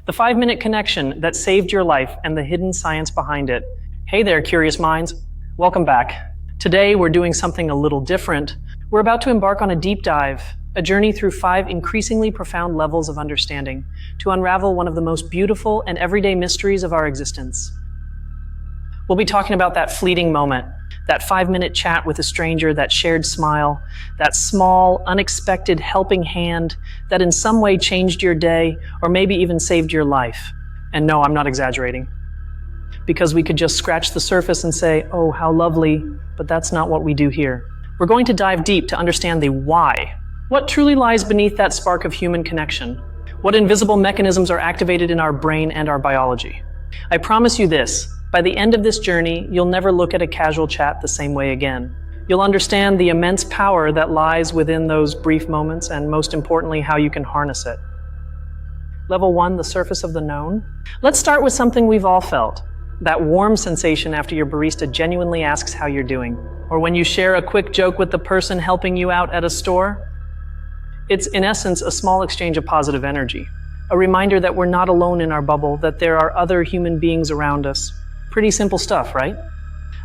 The 5-minute connection that saved your life and the hidden science behind it. Hey there, curious minds. Welcome back. Today, we're doing something a little different. We're about to embark on a deep dive, a journey through 5 increasingly profound levels of understanding to unravel one of the most beautiful and everyday mysteries of our existence. We'll be talking about that fleeting moment, that 5-minute chat with a stranger, that shared smile, that small, unexpected helping hand that in some way changed your day or maybe even saved your life. And no, I'm not exaggerating. Because we could just scratch the surface and say, oh, how lovely, but that's not what we do here. We're going to dive deep to understand the why. What truly lies beneath that spark of human connection? What invisible mechanisms are activated in our brain and our biology? I promise you this, by the end of this journey, you'll never look at a casual chat the same way again. You'll understand the immense power that lies within those brief moments and, most importantly, how you can harness it. Level 1, the surface of the known. Let's start with something we've all felt. That warm sensation after your barista genuinely asks how you're doing. Or when you share a quick joke with the person helping you out at a store. It's, in essence, a small exchange of positive energy. A reminder that we're not alone in our bubble, that there are other human beings around us. Pretty simple stuff, right?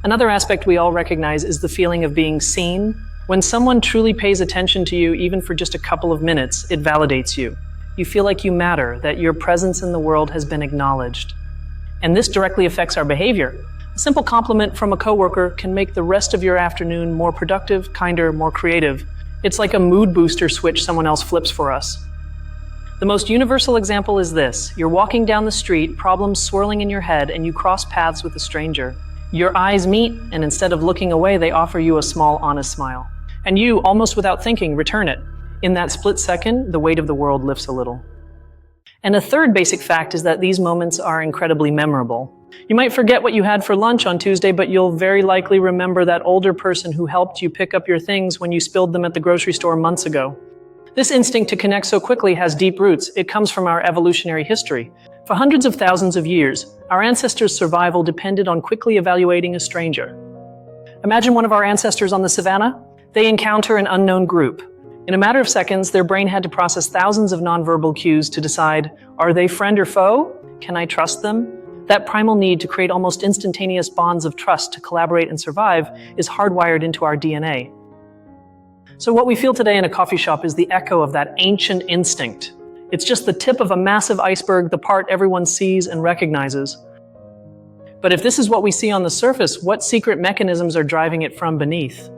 Another aspect we all recognize is the feeling of being seen. When someone truly pays attention to you, even for just a couple of minutes, it validates you. You feel like you matter, that your presence in the world has been acknowledged. And this directly affects our behavior. A simple compliment from a coworker can make the rest of your afternoon more productive, kinder, more creative. It's like a mood booster switch someone else flips for us. The most universal example is this. You're walking down the street, problems swirling in your head, and you cross paths with a stranger. Your eyes meet, and instead of looking away, they offer you a small, honest smile. And you, almost without thinking, return it. In that split second, the weight of the world lifts a little. And a third basic fact is that these moments are incredibly memorable. You might forget what you had for lunch on Tuesday, but you'll very likely remember that older person who helped you pick up your things when you spilled them at the grocery store months ago. This instinct to connect so quickly has deep roots. It comes from our evolutionary history. For hundreds of thousands of years, our ancestors' survival depended on quickly evaluating a stranger. Imagine one of our ancestors on the savannah. They encounter an unknown group. In a matter of seconds, their brain had to process thousands of nonverbal cues to decide, are they friend or foe? Can I trust them? That primal need to create almost instantaneous bonds of trust to collaborate and survive is hardwired into our DNA. So what we feel today in a coffee shop is the echo of that ancient instinct. It's just the tip of a massive iceberg, the part everyone sees and recognizes. But if this is what we see on the surface, what secret mechanisms are driving it from beneath?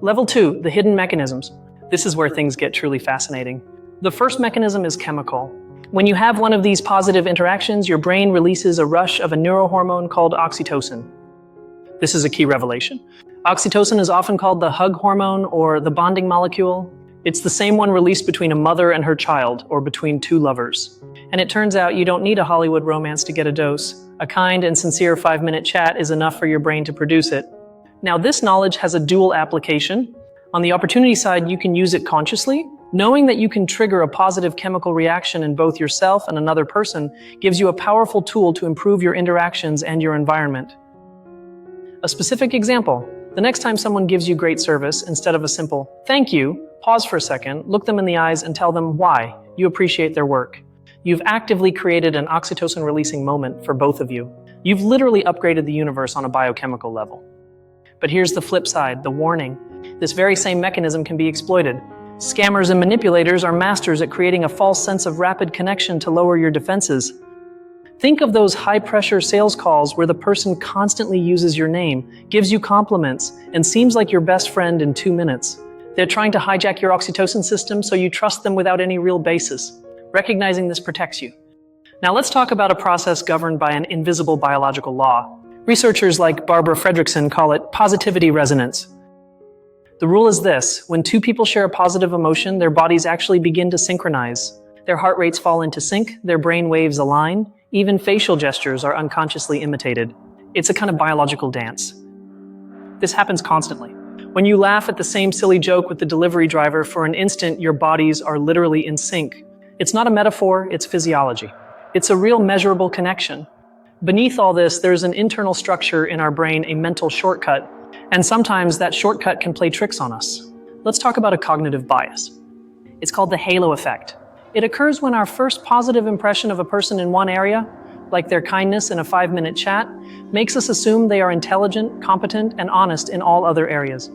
Level 2, the hidden mechanisms. This is where things get truly fascinating. The first mechanism is chemical. When you have one of these positive interactions, your brain releases a rush of a neurohormone called oxytocin. This is a key revelation. Oxytocin is often called the hug hormone or the bonding molecule. It's the same one released between a mother and her child or between two lovers. And it turns out you don't need a Hollywood romance to get a dose. A kind and sincere 5-minute chat is enough for your brain to produce it. Now, this knowledge has a dual application. On the opportunity side, you can use it consciously. Knowing that you can trigger a positive chemical reaction in both yourself and another person gives you a powerful tool to improve your interactions and your environment. A specific example. The next time someone gives you great service, instead of a simple, thank you, pause for a second, look them in the eyes and tell them why you appreciate their work. You've actively created an oxytocin-releasing moment for both of you. You've literally upgraded the universe on a biochemical level. But here's the flip side, the warning. This very same mechanism can be exploited. Scammers and manipulators are masters at creating a false sense of rapid connection to lower your defenses. Think of those high-pressure sales calls where the person constantly uses your name, gives you compliments, and seems like your best friend in 2 minutes. They're trying to hijack your oxytocin system so you trust them without any real basis. Recognizing this protects you. Now let's talk about a process governed by an invisible biological law. Researchers like Barbara Fredrickson call it positivity resonance. The rule is this: when two people share a positive emotion, their bodies actually begin to synchronize. Their heart rates fall into sync, their brain waves align, even facial gestures are unconsciously imitated. It's a kind of biological dance. This happens constantly. When you laugh at the same silly joke with the delivery driver, for an instant, your bodies are literally in sync. It's not a metaphor, it's physiology. It's a real measurable connection. Beneath all this, there's an internal structure in our brain, a mental shortcut, and sometimes that shortcut can play tricks on us. Let's talk about a cognitive bias. It's called the halo effect. It occurs when our first positive impression of a person in one area, like their kindness in a 5-minute chat, makes us assume they are intelligent, competent, and honest in all other areas.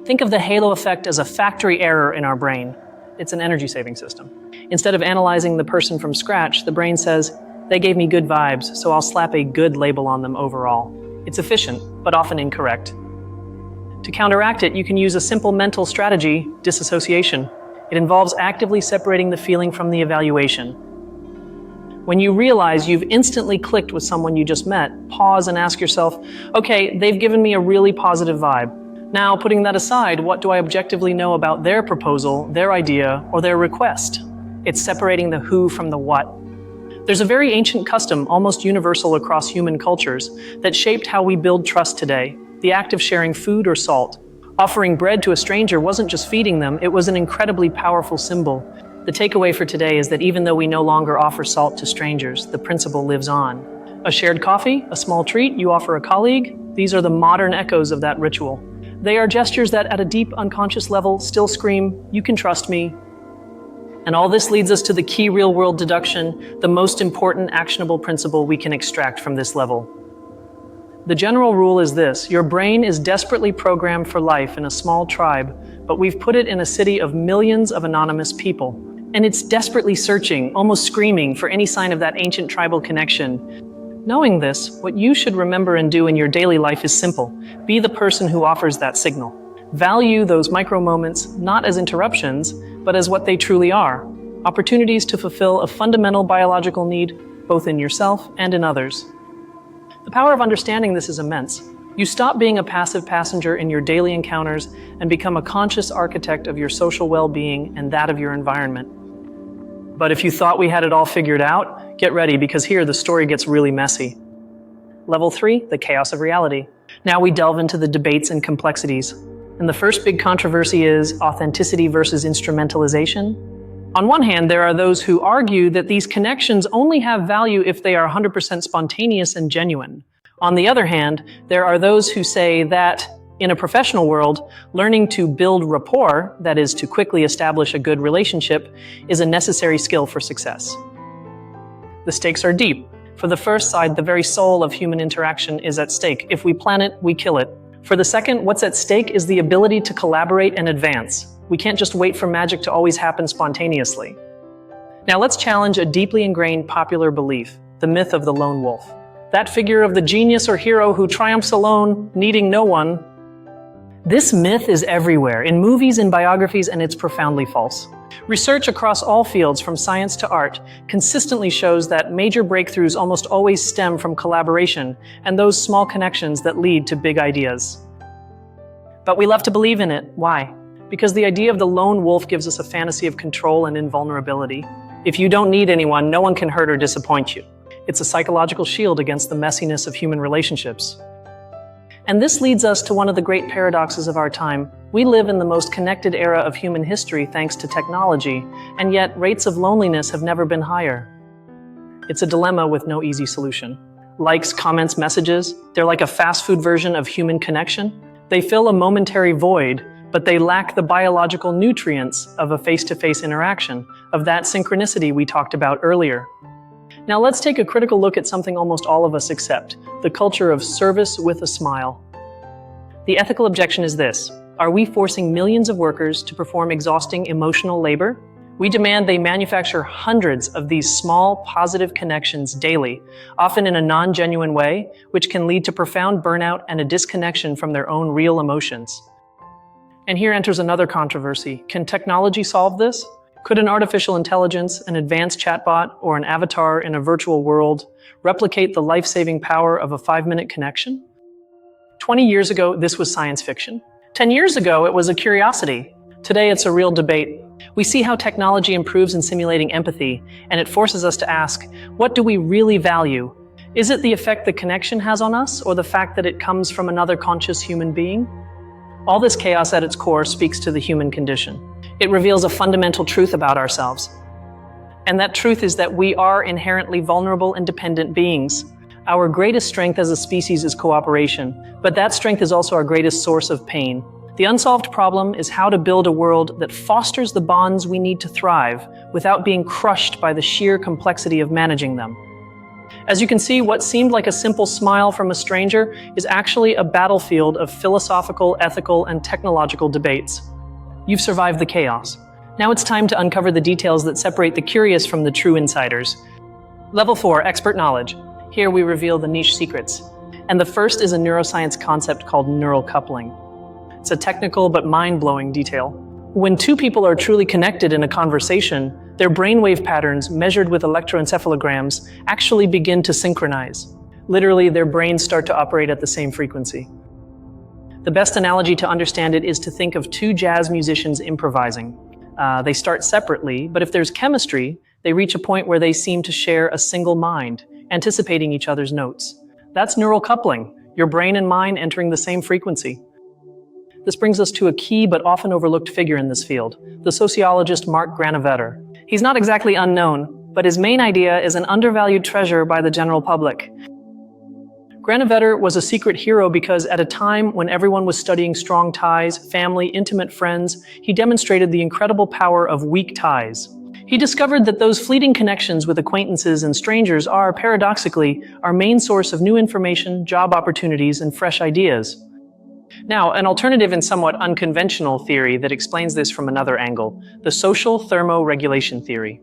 Think of the halo effect as a factory error in our brain. It's an energy-saving system. Instead of analyzing the person from scratch, the brain says, they gave me good vibes, so I'll slap a good label on them overall. It's efficient, but often incorrect. To counteract it, you can use a simple mental strategy, disassociation. It involves actively separating the feeling from the evaluation. When you realize you've instantly clicked with someone you just met, pause and ask yourself, okay, they've given me a really positive vibe. Now, putting that aside, what do I objectively know about their proposal, their idea, or their request? It's separating the who from the what. There's a very ancient custom, almost universal across human cultures, that shaped how we build trust today. The act of sharing food or salt. Offering bread to a stranger wasn't just feeding them, it was an incredibly powerful symbol. The takeaway for today is that even though we no longer offer salt to strangers, the principle lives on. A shared coffee, a small treat you offer a colleague, these are the modern echoes of that ritual. They are gestures that at a deep unconscious level still scream, you can trust me. And all this leads us to the key real-world deduction, the most important actionable principle we can extract from this level. The general rule is this: your brain is desperately programmed for life in a small tribe, but we've put it in a city of millions of anonymous people. And it's desperately searching, almost screaming, for any sign of that ancient tribal connection. Knowing this, what you should remember and do in your daily life is simple. Be the person who offers that signal. Value those micro moments not as interruptions, but as what they truly are: opportunities to fulfill a fundamental biological need, both in yourself and in others. The power of understanding this is immense. You stop being a passive passenger in your daily encounters and become a conscious architect of your social well-being and that of your environment. But if you thought we had it all figured out, get ready, because here the story gets really messy. Level 3, the chaos of reality. Now we delve into the debates and complexities. And the first big controversy is authenticity versus instrumentalization. On one hand, there are those who argue that these connections only have value if they are 100% spontaneous and genuine. On the other hand, there are those who say that, in a professional world, learning to build rapport, that is, to quickly establish a good relationship, is a necessary skill for success. The stakes are deep. For the first side, the very soul of human interaction is at stake. If we plan it, we kill it. For the second, what's at stake is the ability to collaborate and advance. We can't just wait for magic to always happen spontaneously. Now let's challenge a deeply ingrained popular belief, the myth of the lone wolf. That figure of the genius or hero who triumphs alone, needing no one. This myth is everywhere, in movies and biographies, and it's profoundly false. Research across all fields, from science to art, consistently shows that major breakthroughs almost always stem from collaboration and those small connections that lead to big ideas. But we love to believe in it. Why? Because the idea of the lone wolf gives us a fantasy of control and invulnerability. If you don't need anyone, no one can hurt or disappoint you. It's a psychological shield against the messiness of human relationships. And this leads us to one of the great paradoxes of our time. We live in the most connected era of human history thanks to technology, and yet rates of loneliness have never been higher. It's a dilemma with no easy solution. Likes, comments, messages, they're like a fast food version of human connection. They fill a momentary void, but they lack the biological nutrients of a face-to-face interaction, of that synchronicity we talked about earlier. Now let's take a critical look at something almost all of us accept, the culture of service with a smile. The ethical objection is this: are we forcing millions of workers to perform exhausting emotional labor? We demand they manufacture hundreds of these small, positive connections daily, often in a non-genuine way, which can lead to profound burnout and a disconnection from their own real emotions. And here enters another controversy. Can technology solve this? Could an artificial intelligence, an advanced chatbot, or an avatar in a virtual world replicate the life-saving power of a 5-minute connection? 20 years ago, this was science fiction. 10 years ago, it was a curiosity. Today, it's a real debate. We see how technology improves in simulating empathy, and it forces us to ask, what do we really value? Is it the effect the connection has on us, or the fact that it comes from another conscious human being? All this chaos at its core speaks to the human condition. It reveals a fundamental truth about ourselves. And that truth is that we are inherently vulnerable and dependent beings. Our greatest strength as a species is cooperation, but that strength is also our greatest source of pain. The unsolved problem is how to build a world that fosters the bonds we need to thrive without being crushed by the sheer complexity of managing them. As you can see, what seemed like a simple smile from a stranger is actually a battlefield of philosophical, ethical, and technological debates. You've survived the chaos. Now it's time to uncover the details that separate the curious from the true insiders. Level 4, Expert Knowledge. Here we reveal the niche secrets. And the first is a neuroscience concept called neural coupling. It's a technical but mind-blowing detail. When two people are truly connected in a conversation, their brainwave patterns, measured with electroencephalograms, actually begin to synchronize. Literally, their brains start to operate at the same frequency. The best analogy to understand it is to think of two jazz musicians improvising. They start separately, but if there's chemistry, they reach a point where they seem to share a single mind, anticipating each other's notes. That's neural coupling, your brain and mind entering the same frequency. This brings us to a key but often overlooked figure in this field, the sociologist Mark Granovetter. He's not exactly unknown, but his main idea is an undervalued treasure by the general public. Granovetter was a secret hero because at a time when everyone was studying strong ties, family, intimate friends, he demonstrated the incredible power of weak ties. He discovered that those fleeting connections with acquaintances and strangers are, paradoxically, our main source of new information, job opportunities, and fresh ideas. Now, an alternative and somewhat unconventional theory that explains this from another angle, the social thermoregulation theory.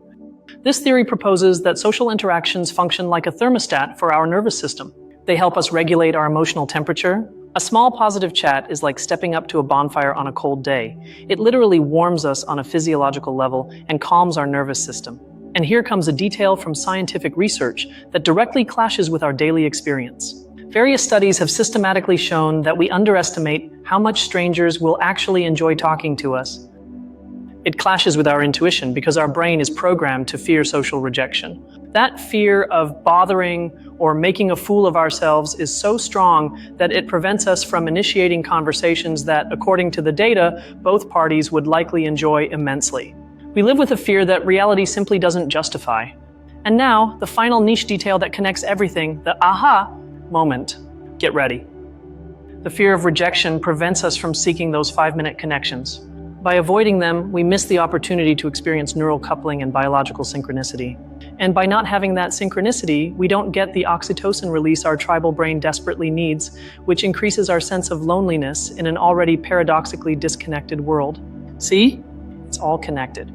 This theory proposes that social interactions function like a thermostat for our nervous system. They help us regulate our emotional temperature. A small positive chat is like stepping up to a bonfire on a cold day. It literally warms us on a physiological level and calms our nervous system. And here comes a detail from scientific research that directly clashes with our daily experience. Various studies have systematically shown that we underestimate how much strangers will actually enjoy talking to us. It clashes with our intuition because our brain is programmed to fear social rejection. That fear of bothering or making a fool of ourselves is so strong that it prevents us from initiating conversations that, according to the data, both parties would likely enjoy immensely. We live with a fear that reality simply doesn't justify. And now, the final niche detail that connects everything, the aha moment. Get ready. The fear of rejection prevents us from seeking those 5-minute connections. By avoiding them, we miss the opportunity to experience neural coupling and biological synchronicity. And by not having that synchronicity, we don't get the oxytocin release our tribal brain desperately needs, which increases our sense of loneliness in an already paradoxically disconnected world. See? It's all connected.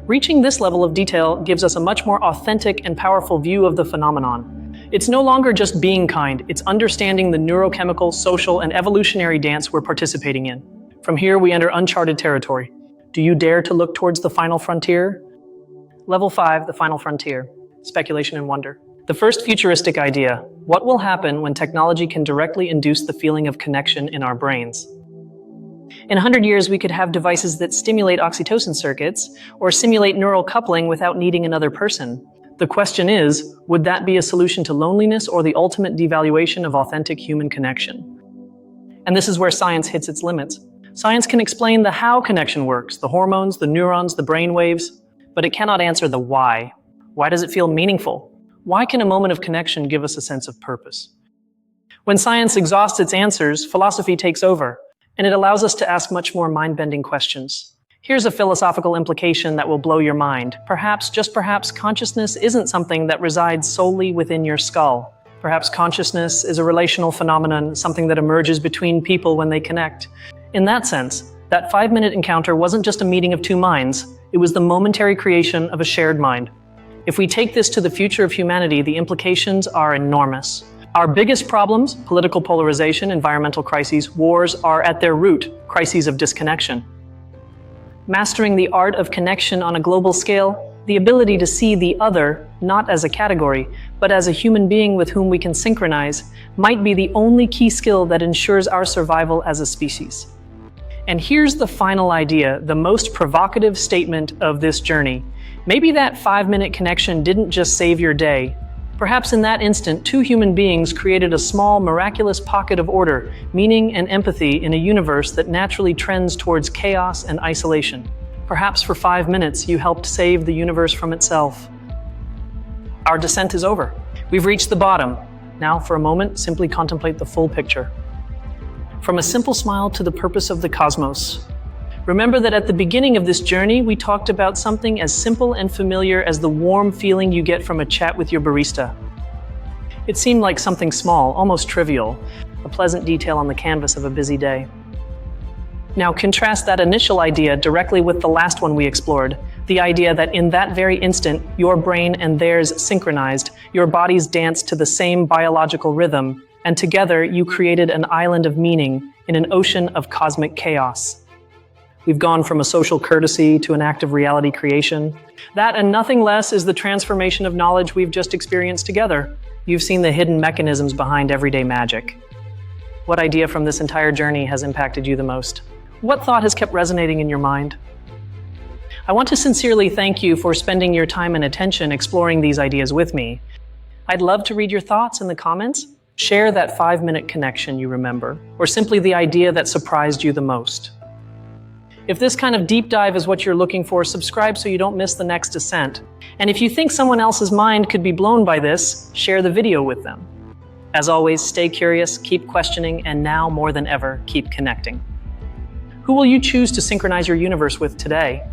Reaching this level of detail gives us a much more authentic and powerful view of the phenomenon. It's no longer just being kind, it's understanding the neurochemical, social, and evolutionary dance we're participating in. From here, we enter uncharted territory. Do you dare to look towards the final frontier? Level 5, the final frontier. Speculation and wonder. The first futuristic idea. What will happen when technology can directly induce the feeling of connection in our brains? In 100 years, we could have devices that stimulate oxytocin circuits or simulate neural coupling without needing another person. The question is, would that be a solution to loneliness or the ultimate devaluation of authentic human connection? And this is where science hits its limits. Science can explain the how connection works, the hormones, the neurons, the brain waves, but it cannot answer the why. Why does it feel meaningful? Why can a moment of connection give us a sense of purpose? When science exhausts its answers, philosophy takes over, and it allows us to ask much more mind-bending questions. Here's a philosophical implication that will blow your mind. Perhaps, just perhaps, consciousness isn't something that resides solely within your skull. Perhaps consciousness is a relational phenomenon, something that emerges between people when they connect. In that sense, that 5-minute encounter wasn't just a meeting of two minds, it was the momentary creation of a shared mind. If we take this to the future of humanity, the implications are enormous. Our biggest problems, political polarization, environmental crises, wars, are at their root crises of disconnection. Mastering the art of connection on a global scale, the ability to see the other not as a category, but as a human being with whom we can synchronize, might be the only key skill that ensures our survival as a species. And here's the final idea, the most provocative statement of this journey. Maybe that 5-minute connection didn't just save your day. Perhaps in that instant, two human beings created a small, miraculous pocket of order, meaning and empathy in a universe that naturally trends towards chaos and isolation. Perhaps for 5 minutes, you helped save the universe from itself. Our descent is over. We've reached the bottom. Now, for a moment, simply contemplate the full picture. From a simple smile to the purpose of the cosmos. Remember that at the beginning of this journey, we talked about something as simple and familiar as the warm feeling you get from a chat with your barista. It seemed like something small, almost trivial, a pleasant detail on the canvas of a busy day. Now contrast that initial idea directly with the last one we explored, the idea that in that very instant, your brain and theirs synchronized, your bodies danced to the same biological rhythm, and together you created an island of meaning in an ocean of cosmic chaos. We've gone from a social courtesy to an act of reality creation. That and nothing less is the transformation of knowledge we've just experienced together. You've seen the hidden mechanisms behind everyday magic. What idea from this entire journey has impacted you the most? What thought has kept resonating in your mind? I want to sincerely thank you for spending your time and attention exploring these ideas with me. I'd love to read your thoughts in the comments. Share that 5-minute connection you remember, or simply the idea that surprised you the most. If this kind of deep dive is what you're looking for, subscribe so you don't miss the next descent. And if you think someone else's mind could be blown by this, share the video with them. As always, stay curious, keep questioning, and now more than ever, keep connecting. Who will you choose to synchronize your universe with today?